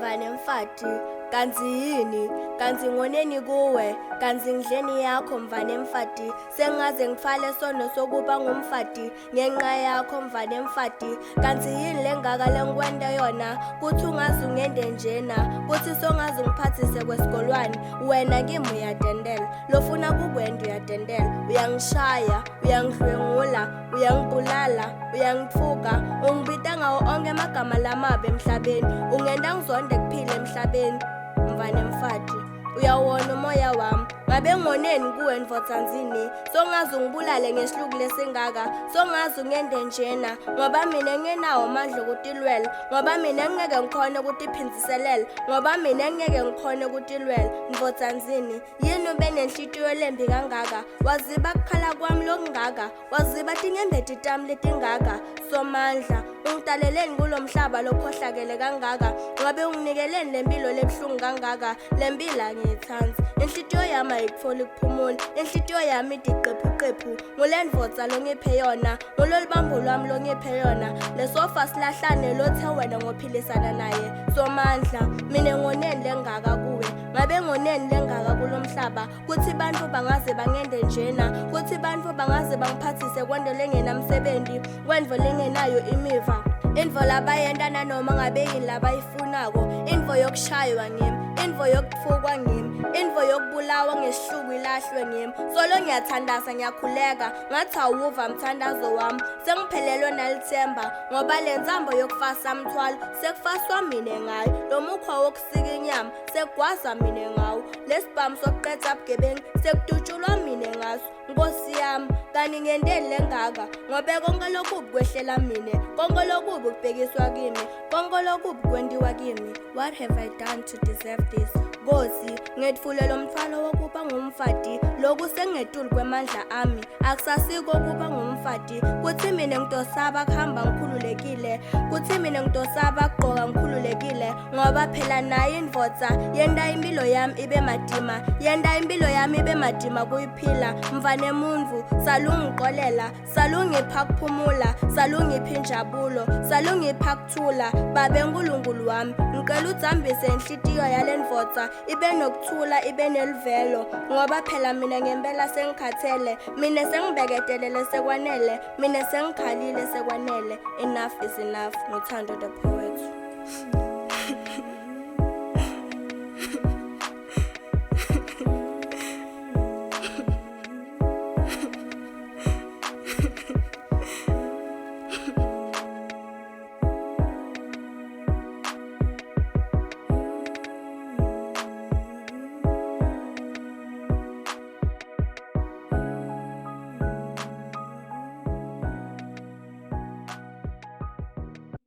mvane mfati, kanti yini, kanti ngoneni kuwe, kanti ngidleni yakho mvane mfati, sengaze ngifale sono sokuba ngumfati, ngenxa yakho mvane mfati, kanti yini lengaka lengikwenda yona, kuthi ungaze ungende njena, kuthi songaze ngiphathise kwesikolwane, wena kimi uyadendela, lofuna kukwenda uyadendela, uyangishaya, uyangidlwengula, uyangibulala, uyangithuka, ungibita ngawo onke amagama lamabi emhlabeni, ungenda ngizonde kuphile emhlabeni, mvane mfati, uyawona umoya wami, ngabe ngoneni kuwe ndvotsanzini, songaze ungibulale ngesihluku lesingaka, songaze ungende njena, ngoba mina ngenawo amandla okutilwela, ngoba mina ngeke ngikhone ukutiphinziselela, ngoba mina ngeke ngikhone ukutilwela, ndvotsanzini, yini ube nenhlitiyo lembi kangaka, waziba kukhala kwami lokungaka, waziba tinyembeti tami letingaka, somandla, ungitaleleni kulo mhlaba lokhohlakele kangaka, ngabe unginikeleni lempilo lebuhlungu kangaka, lempilo angiyithandi, inhlitiyo yami ayikufoli kuphumula, inhlitiyo yami idiqephuqephu, ngulendvodza longiphe yona, ngulolibambo lwami longiphe yona, lesofa silahlane lothe wena ngophilisana naye, somandla, mina ngoneni lengaka kuwe, ngabe ngoneni lengaka kulo mhlaba, kuthi bantfu bangaze bangende njena, kuthi bantfu bangaze bangiphathise kwento lengenamsebenti, kwento lengenayo imiva, intfo labayenta nanoma ngabe yini labayifunako, intfo yokushaywa ngimi, intfo yokutfukwa ngimi, intfo yokubulawa ngesihluku ilahlwe ngimi, solo ngiyathandaza ngiyakhuleka, ngathi awuva mthandazo wami, sengiphelelwe nalithemba, ngoba le nzambo yokufasa mthwalo, sekufaswa mine ngayo, lo mukhwa wokusika inyama, sekugwaza mine ngawo, lesibhamu sokuqeda bugebengu, sekudutshulwa mine ngaso, Nkosi yami, kani ngendeni lengaka, ngobe konke lokubi kwehlela mine, konke lokubi kubhekiswa kimi, konke lokubi kwendiwa kimi, what have I done to deserve this? Nkosi, ngethule lo mthwalo wokuba ngumfati, loku sengetulu kwemandla ami, akusasiko ukuba ngumfati, kuthi mina ngitosaba kuhamba ngikhululekile, kuthi mina ngitosaba kugqoka ngikhululekile, ngoba phela naye indvodza yenda impilo yami ibe madima, yenda impilo yami ibe madima kuyiphila, mvane muntu, salungiqolela, salungipha kuphumula, salungipha injabulo, salungipha kuthula, babe nkulunkulu wami, ngicela udzambise inhlitiyo yalendvodza, ibe nokuthula, ibe nelivelo, ngoba phela mina ngempela sengikhathele, mina sengibeketelele sekwanele, mina sengikhalile sekwanele, enough is enough, ngoThando the poet.